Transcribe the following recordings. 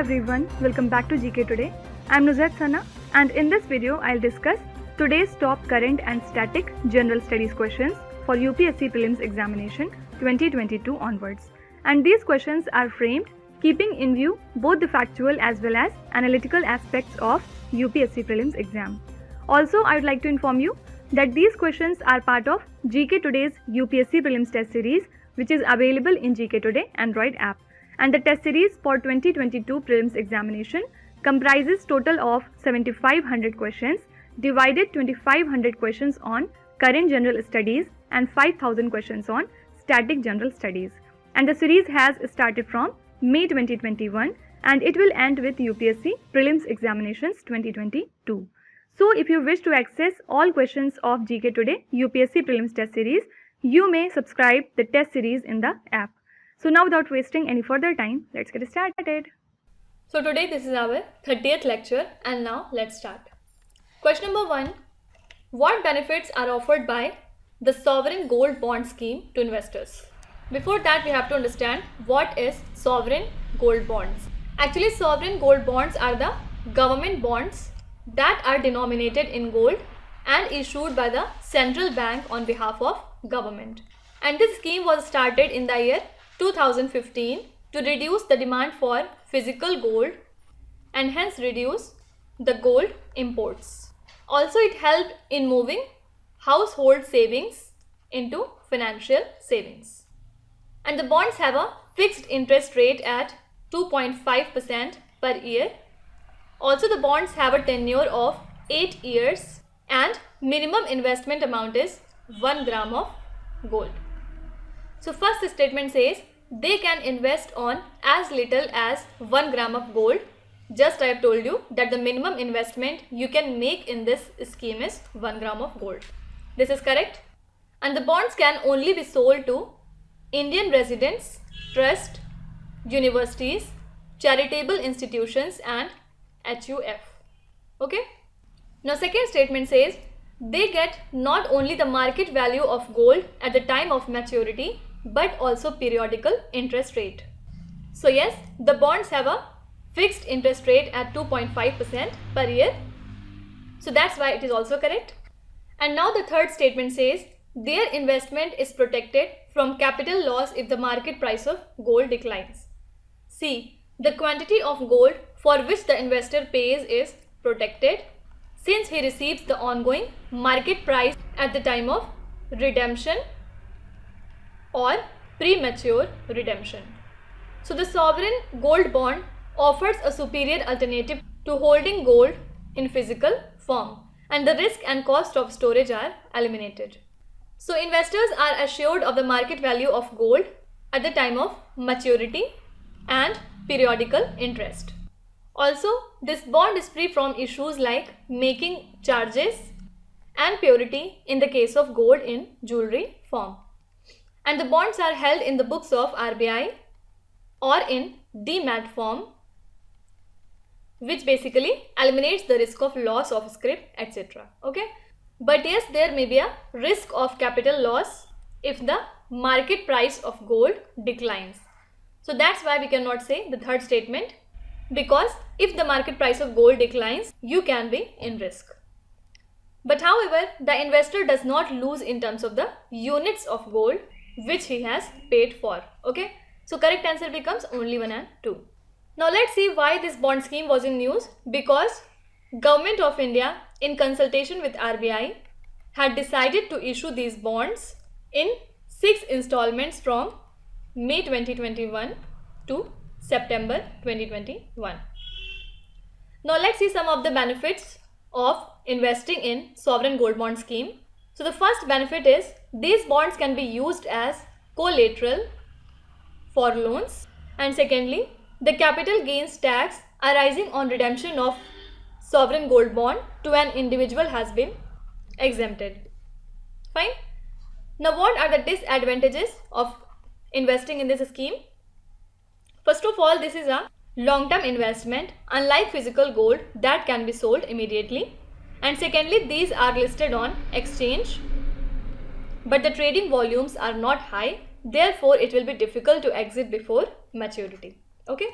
everyone, welcome back to GK Today. I'm Nuzhat Sana and in this video I'll discuss today's top current and static general studies questions for UPSC Prelims Examination 2022 onwards. And these questions are framed keeping in view both the factual as well as analytical aspects of UPSC Prelims exam. Also, I would like to inform you that these questions are part of GK Today's UPSC Prelims Test Series, which is available in GK Today Android app. And the test series for 2022 Prelims Examination comprises total of 7500 questions, divided 2500 questions on current general studies and 5000 questions on static general studies. And the series has started from May 2021 and it will end with UPSC Prelims Examinations 2022. So if you wish to access all questions of GK Today UPSC Prelims Test Series, you may subscribe the test series in the app. So now without wasting any further time, let's get started. So today this is our 30th lecture and now let's start. Question number 1. What benefits are offered by the sovereign gold bond scheme to investors? Before that we have to understand what is sovereign gold bonds. Actually, sovereign gold bonds are the government bonds that are denominated in gold and issued by the central bank on behalf of government. And this scheme was started in the year 2015 to reduce the demand for physical gold and hence reduce the gold imports. Also, it helped in moving household savings into financial savings. And the bonds have a fixed interest rate at 2.5% per year. Also, the bonds have a tenure of 8 years and minimum investment amount is 1 gram of gold. So first statement says they can invest on as little as 1 gram of gold. Just I have told you that the minimum investment you can make in this scheme is 1 gram of gold. This is correct. And the bonds can only be sold to Indian residents, trust, universities, charitable institutions and HUF. Okay. Now second statement says they get not only the market value of gold at the time of maturity but also periodical interest rate. So yes, the bonds have a fixed interest rate at 2.5% per year. So that's why it is also correct. And now the third statement says their investment is protected from capital loss if the market price of gold declines. See, the quantity of gold for which the investor pays is protected since he receives the ongoing market price at the time of redemption or premature redemption. So the sovereign gold bond offers a superior alternative to holding gold in physical form and the risk and cost of storage are eliminated. So investors are assured of the market value of gold at the time of maturity and periodical interest. Also, this bond is free from issues like making charges and purity in the case of gold in jewelry form. And the bonds are held in the books of RBI or in demat form, which basically eliminates the risk of loss of scrip, etc. Okay. But yes, there may be a risk of capital loss if the market price of gold declines. So that's why we cannot say the third statement, because if the market price of gold declines, you can be in risk. But however, the investor does not lose in terms of the units of gold which he has paid for. Okay. So correct answer becomes only 1 and 2. Now let's see why this bond scheme was in news. Because Government of India in consultation with RBI had decided to issue these bonds in 6 installments from May 2021 to September 2021. Now let's see some of the benefits of investing in sovereign gold bond scheme. So the first benefit is these bonds can be used as collateral for loans, and secondly, the capital gains tax arising on redemption of sovereign gold bond to an individual has been exempted. Fine. Now what are the disadvantages of investing in this scheme? First of all, this is a long-term investment unlike physical gold that can be sold immediately. And secondly, these are listed on exchange but the trading volumes are not high, therefore it will be difficult to exit before maturity. Okay.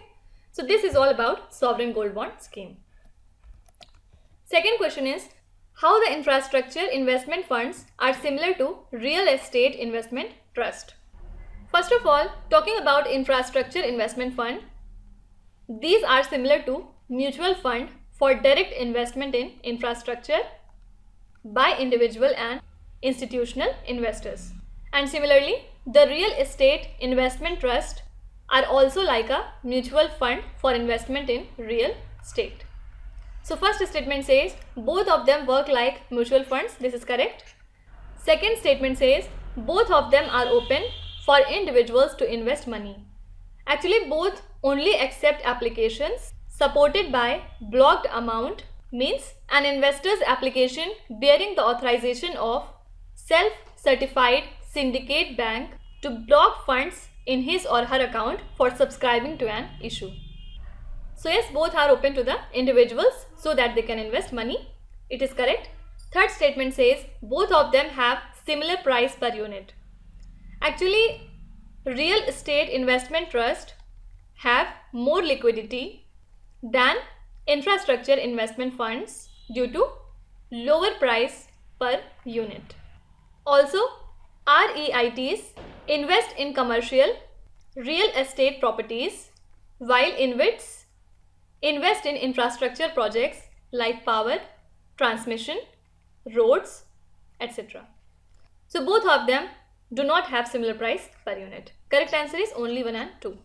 So this is all about sovereign gold bond scheme. Second question is how the infrastructure investment funds are similar to real estate investment trust. First of all, talking about infrastructure investment fund, these are similar to mutual fund for direct investment in infrastructure by individual and institutional investors. And similarly, the real estate investment trust are also like a mutual fund for investment in real estate. So first statement says both of them work like mutual funds. This is correct. Second statement says both of them are open for individuals to invest money. Actually, both only accept applications supported by blocked amount, means an investor's application bearing the authorization of self-certified syndicate bank to block funds in his or her account for subscribing to an issue. So yes, both are open to the individuals so that they can invest money. It is correct. Third statement says both of them have similar price per unit. Actually, real estate investment trust have more liquidity than infrastructure investment funds due to lower price per unit. Also, REITs invest in commercial real estate properties while InvITs invest in infrastructure projects like power, transmission, roads, etc. So both of them do not have similar price per unit. Correct answer is only 1 and 2.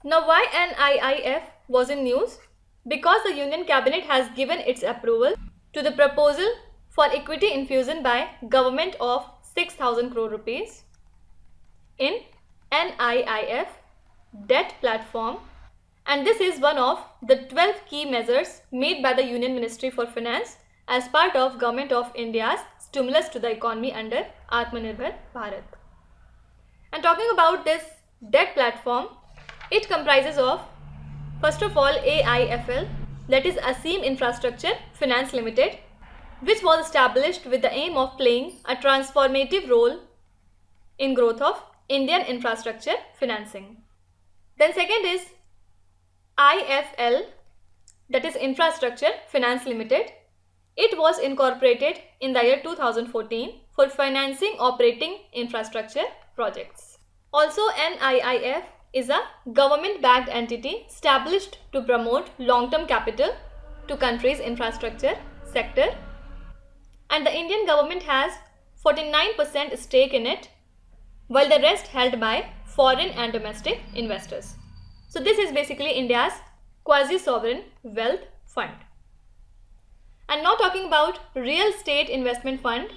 Now why NIIF was in news? Because the Union Cabinet has given its approval to the proposal for equity infusion by government of 6,000 crore rupees in NIIF debt platform, and this is one of the 12 key measures made by the Union Ministry for Finance as part of Government of India's stimulus to the economy under Atmanirbhar Bharat. And talking about this debt platform, it comprises of first of all AIFL, that is Asim Infrastructure Finance Limited, which was established with the aim of playing a transformative role in growth of Indian infrastructure financing. Then second is IFL, that is Infrastructure Finance Limited. It was incorporated in the year 2014 for financing operating infrastructure projects. Also, NIIF is a government-backed entity established to promote long-term capital to country's infrastructure sector, and the Indian government has 49% stake in it, while the rest held by foreign and domestic investors. So this is basically India's quasi-sovereign wealth fund. And now talking about real estate investment fund,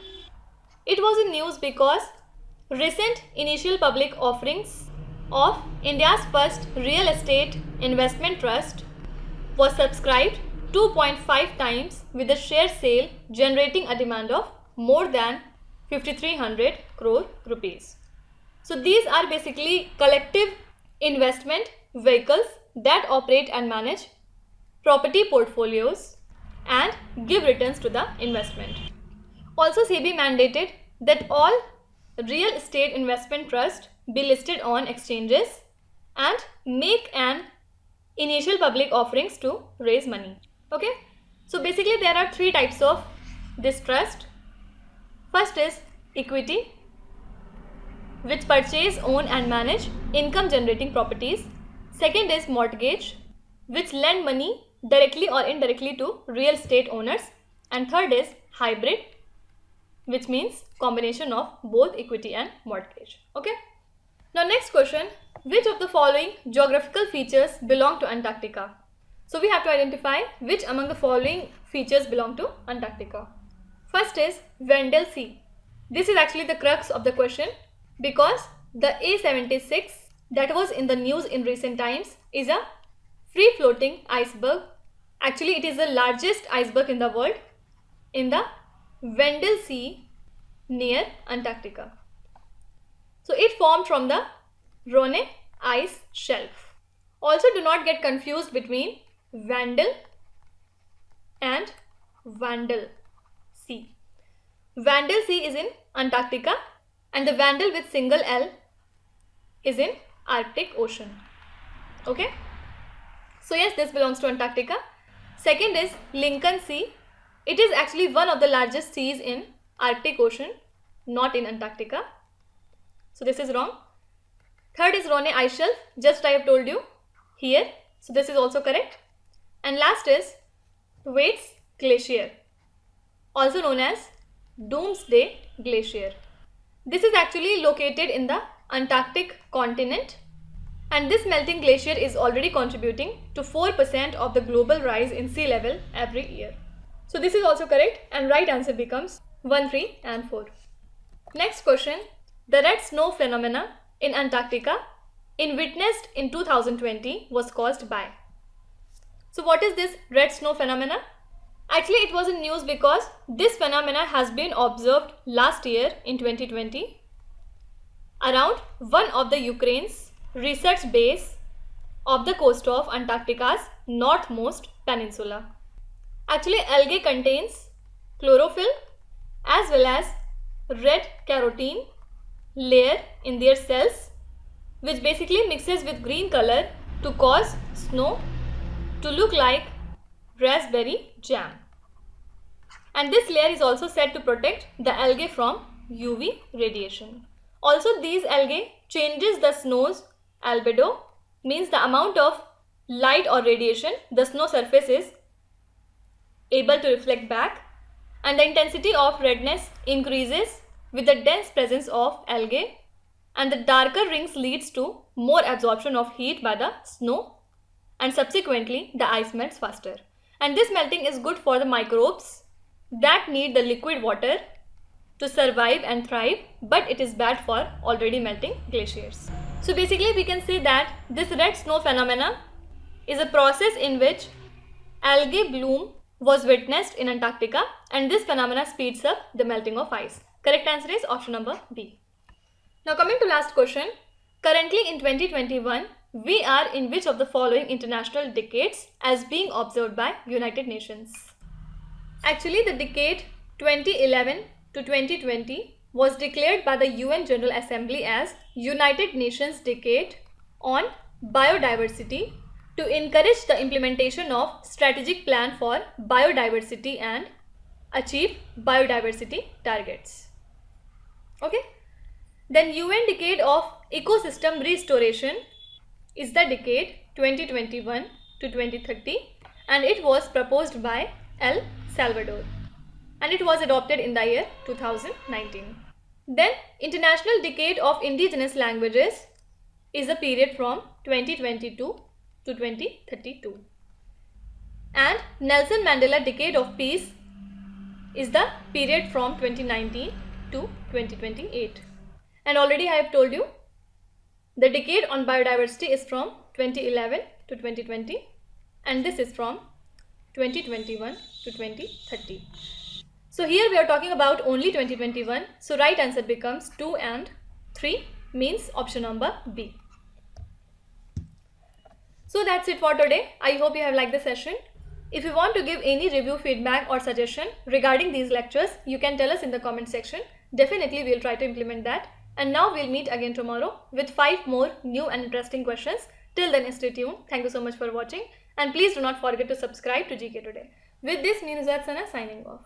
it was in news because recent initial public offerings of India's first real estate investment trust was subscribed 2.5 times with a share sale generating a demand of more than 5,300 crore rupees. So these are basically collective investment vehicles that operate and manage property portfolios and give returns to the investment. Also, SEBI mandated that all real estate investment trust be listed on exchanges and make an initial public offerings to raise money. Okay, so basically there are three types of this trust. First is equity, which purchase, own and manage income generating properties. Second is mortgage, which lend money directly or indirectly to real estate owners. And third is hybrid, which means combination of both equity and mortgage. Okay. Now next question, which of the following geographical features belong to Antarctica? So we have to identify which among the following features belong to Antarctica. First is Weddell Sea. This is actually the crux of the question because the A76 that was in the news in recent times is a free floating iceberg. Actually, it is the largest iceberg in the world in the Weddell Sea near Antarctica. So it formed from the Ronne ice shelf. Also, do not get confused between Weddell and Weddell Sea. Weddell Sea is in Antarctica and the Weddell with single L is in Arctic Ocean. Okay. So yes, this belongs to Antarctica. Second is Lincoln Sea. It is actually one of the largest seas in Arctic Ocean, not in Antarctica. So this is wrong. Third is Ronne Ice Shelf, just I have told you here. So this is also correct. And last is Thwaites Glacier, also known as Doomsday Glacier. This is actually located in the Antarctic continent, and this melting glacier is already contributing to 4% of the global rise in sea level every year. So this is also correct, and right answer becomes 1, 3 and 4. Next question. The red snow phenomena in Antarctica witnessed in 2020 was caused by. So what is this red snow phenomena? Actually, it was in news because this phenomena has been observed last year in 2020 around one of the Ukraine's research base of the coast of Antarctica's northmost peninsula. Actually, algae contains chlorophyll as well as red carotene layer in their cells, which basically mixes with green color to cause snow to look like raspberry jam. And this layer is also said to protect the algae from UV radiation. Also, these algae changes the snow's albedo, means the amount of light or radiation the snow surface is able to reflect back, and the intensity of redness increases with the dense presence of algae, and the darker rings leads to more absorption of heat by the snow, and subsequently the ice melts faster. And this melting is good for the microbes that need the liquid water to survive and thrive, but it is bad for already melting glaciers. So basically we can say that this red snow phenomena is a process in which algae bloom was witnessed in Antarctica, and this phenomena speeds up the melting of ice. Correct answer is option number B. Now coming to last question. Currently in 2021, we are in which of the following international decades as being observed by United Nations? Actually, the decade 2011 to 2020 was declared by the UN General Assembly as United Nations Decade on Biodiversity to encourage the implementation of strategic plan for biodiversity and achieve biodiversity targets. Okay. Then UN Decade of Ecosystem Restoration is the decade 2021 to 2030, and it was proposed by El Salvador, and it was adopted in the year 2019. Then International Decade of Indigenous Languages is the period from 2022 to 2032. And Nelson Mandela Decade of Peace is the period from 2019 to 2028. And already I have told you the decade on biodiversity is from 2011 to 2020, and this is from 2021 to 2030. So here we are talking about only 2021. So right answer becomes 2 and 3, means option number B. So that's it for today. I hope you have liked the session. If you want to give any review, feedback or suggestion regarding these lectures, you can tell us in the comment section. Definitely we'll try to implement that. And now we'll meet again tomorrow with 5 more new and interesting questions. Till then, stay tuned. Thank you so much for watching. And please do not forget to subscribe to GK Today. With this, me Nuzat Sana signing off.